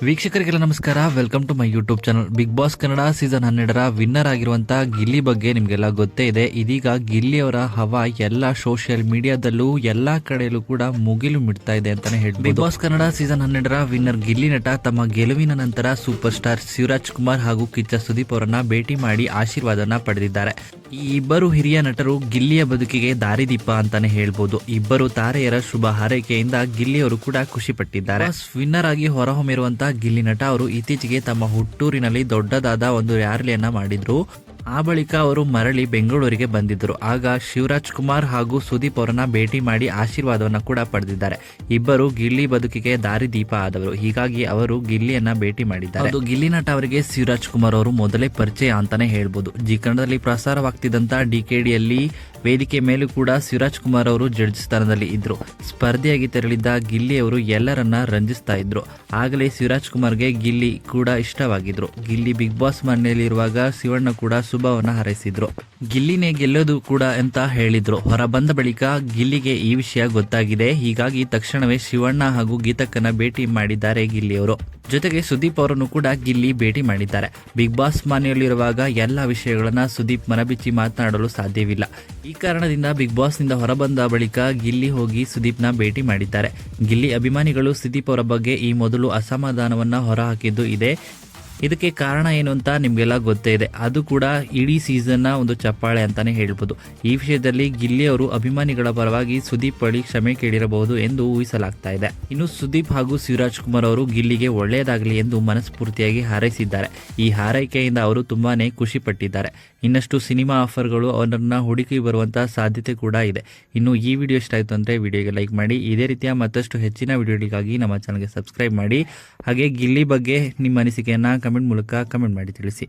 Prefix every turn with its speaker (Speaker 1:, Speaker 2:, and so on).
Speaker 1: ವೀಕ್ಷಕರಿಗೆಲ್ಲ ನಮಸ್ಕಾರ. Welcome to my YouTube channel. Bigg Boss Kannada season 12ರ winner ಆಗಿರುವಂತಹ ಗಿಲ್ಲಿ ಬಗ್ಗೆ ನಿಮಗೆಲ್ಲ ಗೊತ್ತೇ ಇದೆ. ಇದೀಗ ಗಿಲ್ಲಿ ಅವರ ಹವಾ ಎಲ್ಲ ಸೋಷಿಯಲ್ ಮೀಡಿಯಾದಲ್ಲೂ ಎಲ್ಲಾ ಕಡೆಯಲ್ಲೂ ಕೂಡ ಮುಗಿಲು ಮಿಡ್ತಾ ಇದೆ ಅಂತಾನೆ ಹೇಳ್ಬೋದು. ಬಿಗ್ ಬಾಸ್ ಕನ್ನಡ ಸೀಸನ್ 12ರ ವಿನ್ನರ್ ಗಿಲ್ಲಿ ನಟ ತಮ್ಮ ಗೆಲುವಿನ ನಂತರ ಸೂಪರ್ ಸ್ಟಾರ್ ಶಿವರಾಜ್ ಕುಮಾರ್ ಹಾಗೂ ಕಿಚ್ಚ ಸುದೀಪ್ ಅವರನ್ನ ಭೇಟಿ ಮಾಡಿ ಆಶೀರ್ವಾದನ ಪಡೆದಿದ್ದಾರೆ. ಈ ಇಬ್ಬರು ಹಿರಿಯ ನಟರು ಗಿಲ್ಲಿಯ ಬದುಕಿಗೆ ದಾರಿದೀಪ ಅಂತಾನೆ ಹೇಳ್ಬೋದು. ಇಬ್ಬರು ತಾರೆಯರ ಶುಭ ಹಾರೈಕೆಯಿಂದ ಗಿಲ್ಲಿ ಅವರು ಕೂಡ ಖುಷಿ ಪಟ್ಟಿದ್ದಾರೆ. ವಿನ್ನರ್ ಆಗಿ ಹೊರಹೊಮ್ಮಿರುವಂತಹ ಗಿಲ್ಲಿ ನಟ ಅವರು ಇತ್ತೀಚೆಗೆ ತಮ್ಮ ಹುಟ್ಟೂರಿನಲ್ಲಿ ದೊಡ್ಡದಾದ ಒಂದು ರ್ಯಾಲಿಯನ್ನ ಮಾಡಿದ್ರು. ಆ ಬಳಿಕ ಅವರು ಮರಳಿ ಬೆಂಗಳೂರಿಗೆ ಬಂದಿದ್ದರು. ಆಗ ಶಿವರಾಜ್ ಕುಮಾರ್ ಹಾಗೂ ಸುದೀಪ್ ಅವರನ್ನ ಭೇಟಿ ಮಾಡಿ ಆಶೀರ್ವಾದವನ್ನ ಕೂಡ ಪಡೆದಿದ್ದಾರೆ. ಇಬ್ಬರು ಗಿಲ್ಲಿ ಬದುಕಿಗೆ ದಾರಿದೀಪ ಆದವರು. ಹೀಗಾಗಿ ಅವರು ಗಿಲ್ಲಿಯನ್ನ ಭೇಟಿ ಮಾಡಿದ್ದಾರೆ. ಗಿಲ್ಲಿ ನಟ ಅವರಿಗೆ ಶಿವರಾಜ್ ಕುಮಾರ್ ಅವರು ಮೊದಲೇ ಪರಿಚಯ ಅಂತಾನೆ ಹೇಳ್ಬೋದು. ಜಿ ಕನ್ನಡದಲ್ಲಿ ಪ್ರಸಾರವಾಗ್ತಿದ್ದಂತ ಡಿಕೆಡಿಯಲ್ಲಿ ವೇದಿಕೆ ಮೇಲೂ ಕೂಡ ಶಿವರಾಜ್ ಕುಮಾರ್ ಅವರು ಜಡ್ಜ್ ಸ್ಥಾನದಲ್ಲಿ ಇದ್ರು. ಸ್ಪರ್ಧೆಯಾಗಿ ತೆರಳಿದ್ದ ಗಿಲ್ಲಿ ಅವರು ಎಲ್ಲರನ್ನ ರಂಜಿಸ್ತಾ ಇದ್ರು. ಆಗಲೇ ಶಿವರಾಜ್ ಕುಮಾರ್ಗೆ ಗಿಲ್ಲಿ ಕೂಡ ಇಷ್ಟವಾಗಿದ್ರು. ಗಿಲ್ಲಿ ಬಿಗ್ ಬಾಸ್ ಮನೆಯಲ್ಲಿರುವಾಗ ಶಿವಣ್ಣ ಕೂಡ ಶುಭವನ್ನ ಹಾರೈಸಿದ್ರು. ಗಿಲ್ಲಿನೇ ಗೆಲ್ಲೋದು ಕೂಡ ಅಂತ ಹೇಳಿದ್ರು. ಹೊರ ಬಂದ ಬಳಿಕ ಗಿಲ್ಲಿಗೆ ಈ ವಿಷಯ ಗೊತ್ತಾಗಿದೆ. ಹೀಗಾಗಿ ತಕ್ಷಣವೇ ಶಿವಣ್ಣ ಹಾಗೂ ಗೀತಕ್ಕನ ಭೇಟಿ ಮಾಡಿದ್ದಾರೆ ಗಿಲ್ಲಿ ಅವರು. ಜೊತೆಗೆ ಸುದೀಪ್ ಅವರನ್ನು ಕೂಡ ಗಿಲ್ಲಿ ಭೇಟಿ ಮಾಡಿದ್ದಾರೆ. ಬಿಗ್ ಬಾಸ್ ಮನೆಯಲ್ಲಿರುವಾಗ ಎಲ್ಲ ವಿಷಯಗಳನ್ನ ಸುದೀಪ್ ಮನಬಿಚ್ಚಿ ಮಾತನಾಡಲು ಸಾಧ್ಯವಿಲ್ಲ. ಈ ಕಾರಣದಿಂದ ಬಿಗ್ ಬಾಸ್ ನಿಂದ ಹೊರಬಂದ ಬಳಿಕ ಗಿಲ್ಲಿ ಹೋಗಿ ಸುದೀಪ್ನ ಭೇಟಿ ಮಾಡಿದ್ದಾರೆ. ಗಿಲ್ಲಿ ಅಭಿಮಾನಿಗಳು ಸುದೀಪ್ ಅವರ ಬಗ್ಗೆ ಈ ಮೊದಲು ಅಸಮಾಧಾನವನ್ನ ಹೊರಹಾಕಿದ್ದು ಇದೆ. ಇದಕ್ಕೆ ಕಾರಣ ಏನು ಅಂತ ನಿಮಗೆಲ್ಲ ಗೊತ್ತೇ ಇದೆ. ಅದು ಕೂಡ ಇಡೀ ಸೀಸನ್ನ ಒಂದು ಚಪ್ಪಾಳೆ ಅಂತಾನೆ ಹೇಳ್ಬೋದು. ಈ ವಿಷಯದಲ್ಲಿ ಗಿಲ್ಲಿ ಅವರು ಅಭಿಮಾನಿಗಳ ಪರವಾಗಿ ಸುದೀಪ್ ಬಳಿ ಕ್ಷಮೆ ಕೇಳಿರಬಹುದು ಎಂದು ಊಹಿಸಲಾಗ್ತಾ ಇದೆ. ಇನ್ನು ಸುದೀಪ್ ಹಾಗೂ ಶಿವರಾಜ್ ಕುಮಾರ್ ಅವರು ಗಿಲ್ಲಿಗೆ ಒಳ್ಳೆಯದಾಗಲಿ ಎಂದು ಮನಸ್ಫೂರ್ತಿಯಾಗಿ ಹಾರೈಸಿದ್ದಾರೆ. ಈ ಹಾರೈಕೆಯಿಂದ ಅವರು ತುಂಬಾನೇ ಖುಷಿ ಪಟ್ಟಿದ್ದಾರೆ. ಇನ್ನಷ್ಟು ಸಿನಿಮಾ ಆಫರ್ಗಳು ಅವರನ್ನ ಹುಡುಕಿ ಬರುವಂತಹ ಸಾಧ್ಯತೆ ಕೂಡ ಇದೆ. ಇನ್ನು ಈ ವಿಡಿಯೋ ಇಷ್ಟ ಆಯಿತು ಅಂದರೆ ವಿಡಿಯೋಗೆ ಲೈಕ್ ಮಾಡಿ. ಇದೇ ರೀತಿಯ ಮತ್ತಷ್ಟು ಹೆಚ್ಚಿನ ವಿಡಿಯೋಗಳಿಗಾಗಿ ನಮ್ಮ ಚಾನಲ್ಗೆ ಸಬ್ಸ್ಕ್ರೈಬ್ ಮಾಡಿ. ಹಾಗೆ ಗಿಲ್ಲಿ ಬಗ್ಗೆ ನಿಮ್ಮ ಅನಿಸಿಕೆಯನ್ನು ಕಮೆಂಟ್ ಮೂಲಕ ಕಮೆಂಟ್ ಮಾಡಿ ತಿಳಿಸಿ.